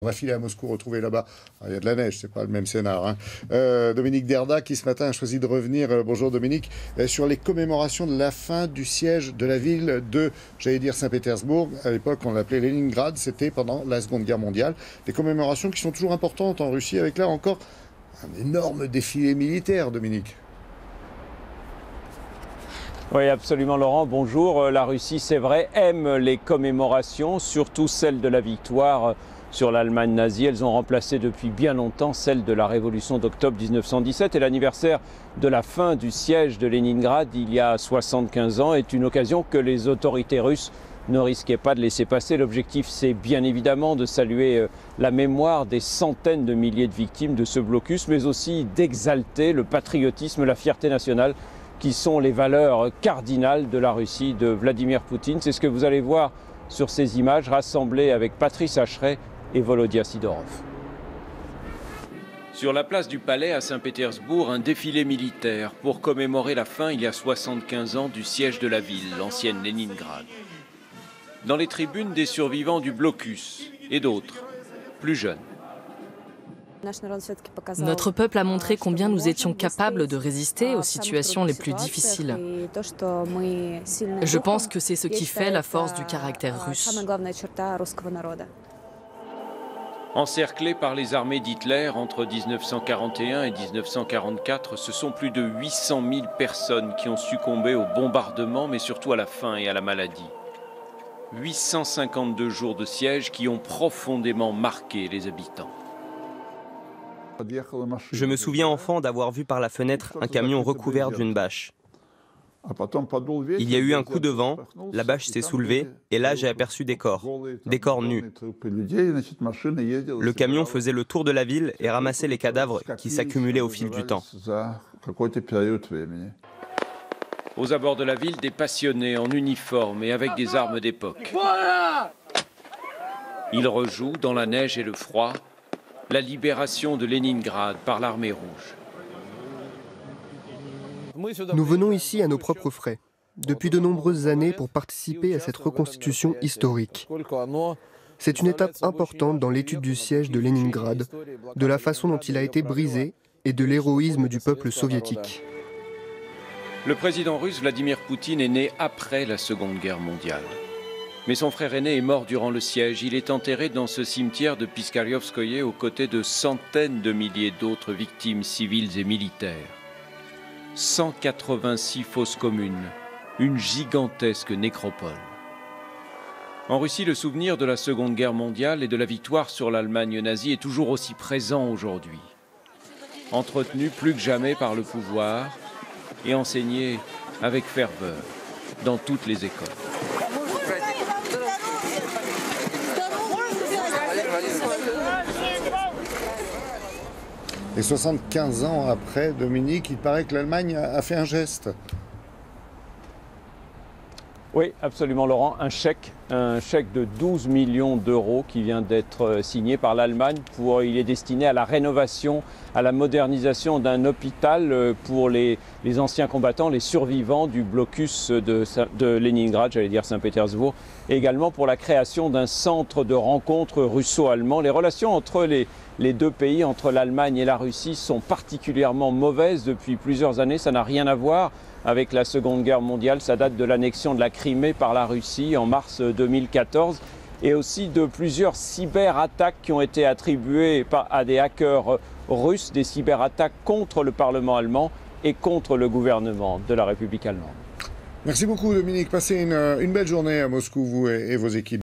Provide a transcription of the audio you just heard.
On va filer à Moscou, retrouver là-bas. Il y a de la neige, c'est pas le même scénar. Hein. Dominique Derda, qui ce matin a choisi de revenir, bonjour Dominique, sur les commémorations de la fin du siège de la ville de, j'allais dire Saint-Pétersbourg. À l'époque, on l'appelait Leningrad, c'était pendant la Seconde Guerre mondiale. Des commémorations qui sont toujours importantes en Russie, avec là encore un énorme défilé militaire, Dominique. Oui, absolument, Laurent. Bonjour. La Russie, c'est vrai, aime les commémorations, surtout celle de la victoire sur l'Allemagne nazie. Elles ont remplacé depuis bien longtemps celle de la révolution d'octobre 1917. Et l'anniversaire de la fin du siège de Leningrad, il y a 75 ans, est une occasion que les autorités russes ne risquaient pas de laisser passer. L'objectif, c'est bien évidemment de saluer la mémoire des centaines de milliers de victimes de ce blocus, mais aussi d'exalter le patriotisme, la fierté nationale, qui sont les valeurs cardinales de la Russie de Vladimir Poutine. C'est ce que vous allez voir sur ces images rassemblées avec Patrice Hacheret et Volodya Sidorov. Sur la place du Palais à Saint-Pétersbourg, un défilé militaire pour commémorer la fin, il y a 75 ans, du siège de la ville, l'ancienne Leningrad. Dans les tribunes, des survivants du blocus et d'autres, plus jeunes. Notre peuple a montré combien nous étions capables de résister aux situations les plus difficiles. Je pense que c'est ce qui fait la force du caractère russe. Encerclés par les armées d'Hitler entre 1941 et 1944, ce sont plus de 800 000 personnes qui ont succombé au bombardement, mais surtout à la faim et à la maladie. 852 jours de siège qui ont profondément marqué les habitants. Je me souviens enfant d'avoir vu par la fenêtre un camion recouvert d'une bâche. Il y a eu un coup de vent, la bâche s'est soulevée et là j'ai aperçu des corps nus. Le camion faisait le tour de la ville et ramassait les cadavres qui s'accumulaient au fil du temps. Aux abords de la ville, des passionnés en uniforme et avec des armes d'époque. Ils rejouent dans la neige et le froid la libération de Leningrad par l'armée rouge. Nous venons ici à nos propres frais, depuis de nombreuses années pour participer à cette reconstitution historique. C'est une étape importante dans l'étude du siège de Leningrad, de la façon dont il a été brisé et de l'héroïsme du peuple soviétique. Le président russe Vladimir Poutine est né après la Seconde Guerre mondiale. Mais son frère aîné est mort durant le siège. Il est enterré dans ce cimetière de Piskaryovskoye aux côtés de centaines de milliers d'autres victimes civiles et militaires. 186 fosses communes, une gigantesque nécropole. En Russie, le souvenir de la Seconde Guerre mondiale et de la victoire sur l'Allemagne nazie est toujours aussi présent aujourd'hui. Entretenu plus que jamais par le pouvoir et enseigné avec ferveur dans toutes les écoles. Et 75 ans après, Dominique, il paraît que l'Allemagne a fait un geste. Oui, absolument, Laurent. Un chèque de 12 millions d'euros qui vient d'être signé par l'Allemagne. Il est destiné à la rénovation, à la modernisation d'un hôpital pour les anciens combattants, les survivants du blocus de Leningrad, j'allais dire Saint-Pétersbourg, et également pour la création d'un centre de rencontre russo-allemand. Les relations entre les deux pays, entre l'Allemagne et la Russie, sont particulièrement mauvaises depuis plusieurs années. Ça n'a rien à voir avec la Seconde Guerre mondiale. Ça date de l'annexion de la Crimée par la Russie en mars 2014 et aussi de plusieurs cyberattaques qui ont été attribuées à des hackers russes, des cyberattaques contre le Parlement allemand et contre le gouvernement de la République allemande. Merci beaucoup Dominique. Passez une belle journée à Moscou, vous et vos équipes.